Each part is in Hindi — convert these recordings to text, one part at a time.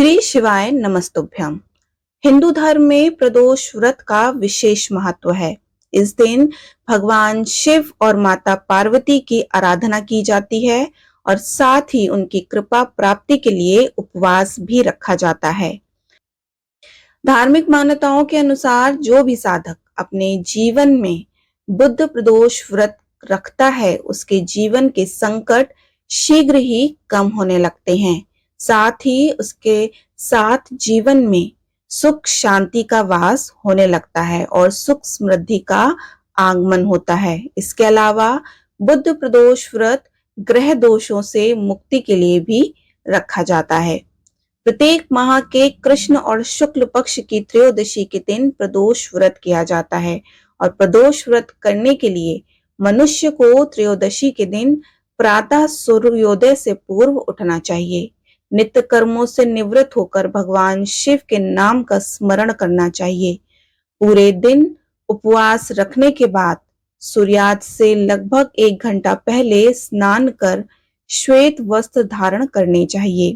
श्री शिवाय नमस्तुभ्यम। हिंदू धर्म में प्रदोष व्रत का विशेष महत्व है। इस दिन भगवान शिव और माता पार्वती की आराधना की जाती है और साथ ही उनकी कृपा प्राप्ति के लिए उपवास भी रखा जाता है। धार्मिक मान्यताओं के अनुसार जो भी साधक अपने जीवन में बुद्ध प्रदोष व्रत रखता है, उसके जीवन के संकट शीघ्र ही कम होने लगते हैं। साथ ही उसके साथ जीवन में सुख शांति का वास होने लगता है और सुख समृद्धि का आगमन होता है। इसके अलावा बुद्ध प्रदोष व्रत ग्रह दोषों से मुक्ति के लिए भी रखा जाता है। प्रत्येक माह के कृष्ण और शुक्ल पक्ष की त्रयोदशी के दिन प्रदोष व्रत किया जाता है और प्रदोष व्रत करने के लिए मनुष्य को त्रयोदशी के दिन प्रातः सूर्योदय से पूर्व उठना चाहिए। नित्य कर्मों से निवृत्त होकर भगवान शिव के नाम का स्मरण करना चाहिए। पूरे दिन उपवास रखने के बाद सूर्यास्त से लगभग 1 घंटा पहले स्नान कर श्वेत वस्त्र धारण करने चाहिए।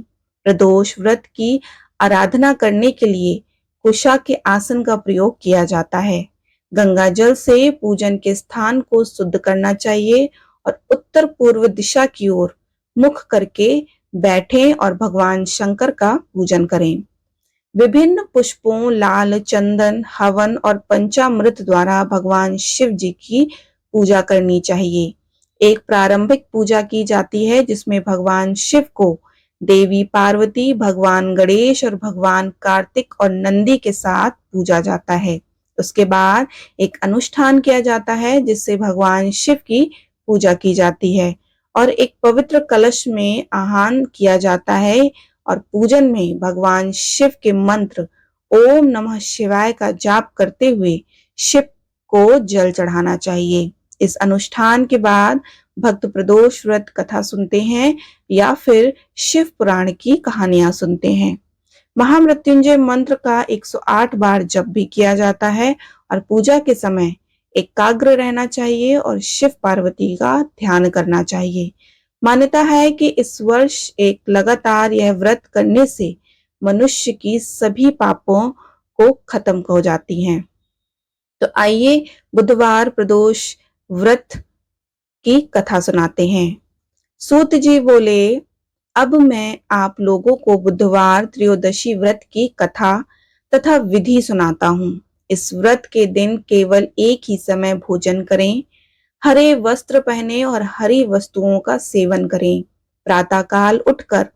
प्रदोष व्रत की आराधना करने के लिए कुशा के आसन का प्रयोग किया जाता है। गंगा जल से पूजन के स्थान को शुद्ध करना चाहिए और उत्तर पूर्व दिशा की ओर मुख करके बैठें और भगवान शंकर का पूजन करें। विभिन्न पुष्पों, लाल चंदन, हवन और पंचामृत द्वारा भगवान शिव जी की पूजा करनी चाहिए। एक प्रारंभिक पूजा की जाती है जिसमें भगवान शिव को देवी पार्वती, भगवान गणेश और भगवान कार्तिक और नंदी के साथ पूजा जाता है। उसके बाद एक अनुष्ठान किया जाता है जिससे भगवान शिव की पूजा की जाती है और एक पवित्र कलश में आह्वान किया जाता है और पूजन में भगवान शिव के मंत्र ओम नमः शिवाय का जाप करते हुए शिव को जल चढ़ाना चाहिए। इस अनुष्ठान के बाद भक्त प्रदोष व्रत कथा सुनते हैं या फिर शिव पुराण की कहानियां सुनते हैं। महामृत्युंजय मंत्र का 108 बार जप भी किया जाता है और पूजा के समय एकाग्र रहना चाहिए और शिव पार्वती का ध्यान करना चाहिए। मान्यता है कि इस वर्ष एक लगातार यह व्रत करने से मनुष्य की सभी पापों को खत्म हो जाती हैं। तो आइए बुधवार प्रदोष व्रत की कथा सुनाते हैं। सूत जी बोले, अब मैं आप लोगों को बुधवार त्रयोदशी व्रत की कथा तथा विधि सुनाता हूँ। इस व्रत के दिन केवल एक ही समय भोजन करें, हरे वस्त्र पहने और हरी वस्तुओं का सेवन करें। प्रातःकाल उठकर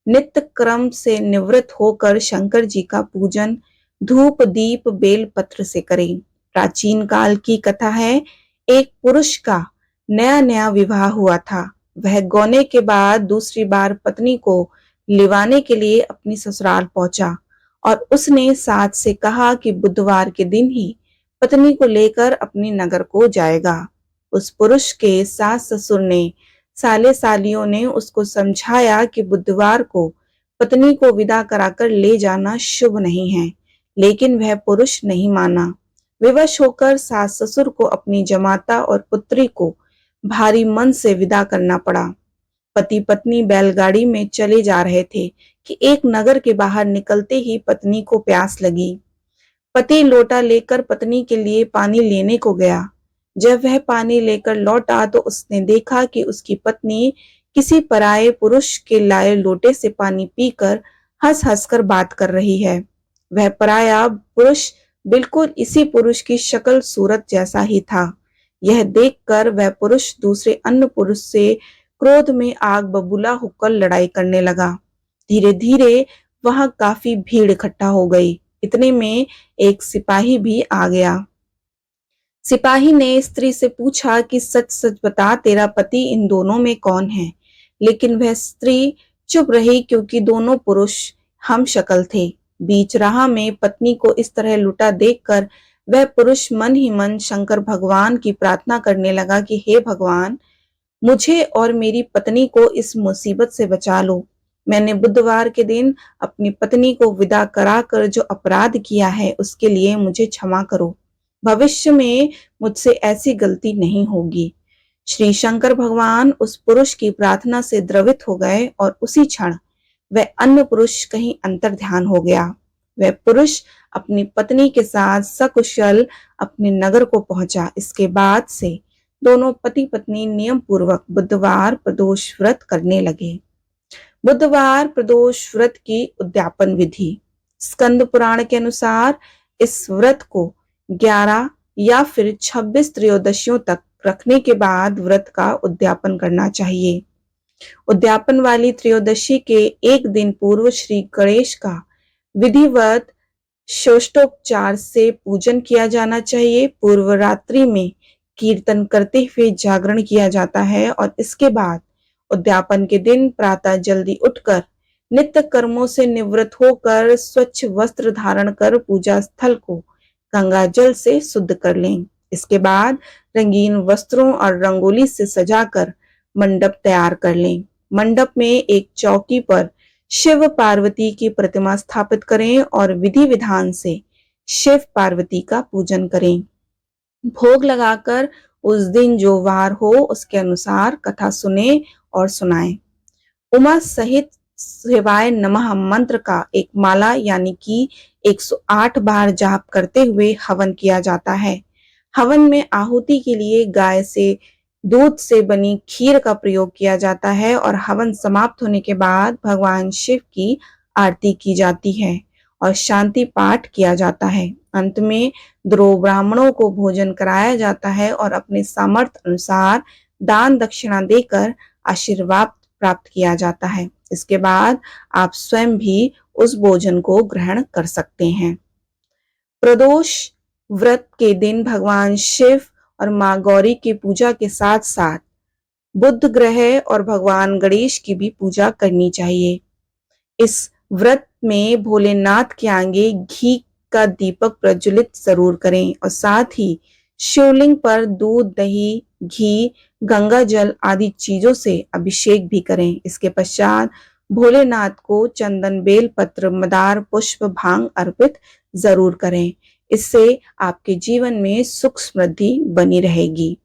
नित्य क्रम से निवृत्त होकर शंकर जी का पूजन धूप दीप बेल पत्र से करें। प्राचीन काल की कथा है, एक पुरुष का नया नया विवाह हुआ था। वह गौने के बाद दूसरी बार पत्नी को लिवाने के लिए अपनी ससुराल पहुंचा और उसने साथ से कहा कि बुधवार के दिन ही पत्नी को लेकर अपनी नगर को जाएगा। उस पुरुष के सास ससुर ने, साले सालियों ने उसको समझाया कि बुधवार को पत्नी को विदा कराकर ले जाना शुभ नहीं है, लेकिन वह पुरुष नहीं माना। विवश होकर सास ससुर को अपनी जमाता और पुत्री को भारी मन से विदा करना पड़ा। पति पत्नी बैलगाड़ी में चले जा रहे थे कि एक नगर के बाहर निकलते ही पत्नी को प्यास लगी। पति लोटा लेकर पत्नी के लिए पानी लेने को गया। जब वह पानी लेकर लौटा तो उसने देखा कि उसकी पत्नी किसी पराये पुरुष के लाए लोटे से पानी पीकर हंस हंस कर बात कर रही है। वह पराया पुरुष बिल्कुल इसी पुरुष की शक्ल सूरत जैसा ही था। यह देखकर वह पुरुष दूसरे अन्य पुरुष से क्रोध में आग बबूला होकर लड़ाई करने लगा। धीरे धीरे वहां काफी भीड़ इकट्ठा हो गई। इतने में एक सिपाही भी आ गया। सिपाही ने स्त्री से पूछा कि सच सच बता, तेरा पति इन दोनों में कौन है? लेकिन वह स्त्री चुप रही क्योंकि दोनों पुरुष हम शक्ल थे। बीच राह में पत्नी को इस तरह लुटा देखकर वह पुरुष मन ही मन शंकर भगवान की प्रार्थना करने लगा कि हे भगवान, मुझे और मेरी पत्नी को इस मुसीबत से बचा लो। मैंने बुधवार के दिन अपनी पत्नी को विदा कराकर जो अपराध किया है उसके लिए मुझे क्षमा करो। भविष्य में मुझसे ऐसी गलती नहीं होगी। श्री शंकर भगवान उस पुरुष की प्रार्थना से द्रवित हो गए और उसी क्षण वह अन्य पुरुष कहीं अंतर ध्यान हो गया। वह पुरुष अपनी पत्नी के साथ सकुशल अपने नगर को पहुंचा। इसके बाद से दोनों पति पत्नी नियम पूर्वक बुधवार प्रदोष व्रत करने लगे। बुधवार प्रदोष व्रत की उद्यापन विधि। स्कंद पुराण के अनुसार इस व्रत को 11 या फिर 26 त्रयोदशियों तक रखने के बाद व्रत का उद्यापन करना चाहिए। उद्यापन वाली त्रयोदशी के एक दिन पूर्व श्री गणेश का विधिवत षोडशोपचार से पूजन किया जाना चाहिए। पूर्व रात्रि में कीर्तन करते हुए जागरण किया जाता है और इसके बाद उद्यापन के दिन प्रातः जल्दी उठकर नित्य कर्मों से निवृत्त होकर स्वच्छ वस्त्र धारण कर पूजा स्थल को गंगा जल से शुद्ध कर लें। इसके बाद रंगीन वस्त्रों और रंगोली से सजाकर मंडप तैयार कर लें। मंडप में एक चौकी पर शिव पार्वती की प्रतिमा स्थापित करें और विधि विधान से शिव पार्वती का पूजन करें। भोग लगाकर उस दिन जो वार हो उसके अनुसार कथा सुने और सुनाएं। उमा सहित शिवाय नमः मंत्र का एक माला यानी कि 108 बार जाप करते हुए हवन किया जाता है। हवन में आहुति के लिए गाय से दूध से बनी खीर का प्रयोग किया जाता है और हवन समाप्त होने के बाद भगवान शिव की आरती की जाती है और शांति पाठ किया जाता है। अंत में द्रो ब्राह्मणों को भोजन कराया जाता है और अपने सामर्थ्य अनुसार दान दक्षिणा देकर आशीर्वाद प्राप्त किया जाता है। इसके बाद आप स्वयं भी उस भोजन को ग्रहण कर सकते हैं। प्रदोष व्रत के दिन भगवान शिव और मां गौरी की पूजा के साथ साथ बुध ग्रह और भगवान गणेश की भी पूजा करनी चाहिए। इस व्रत में भोलेनाथ के आगे घी का दीपक प्रज्वलित जरूर करें और साथ ही शिवलिंग पर दूध, दही, घी, गंगा जल आदि चीजों से अभिषेक भी करें। इसके पश्चात भोलेनाथ को चंदन, बेल पत्र, मदार, पुष्प, भांग अर्पित जरूर करें। इससे आपके जीवन में सुख समृद्धि बनी रहेगी।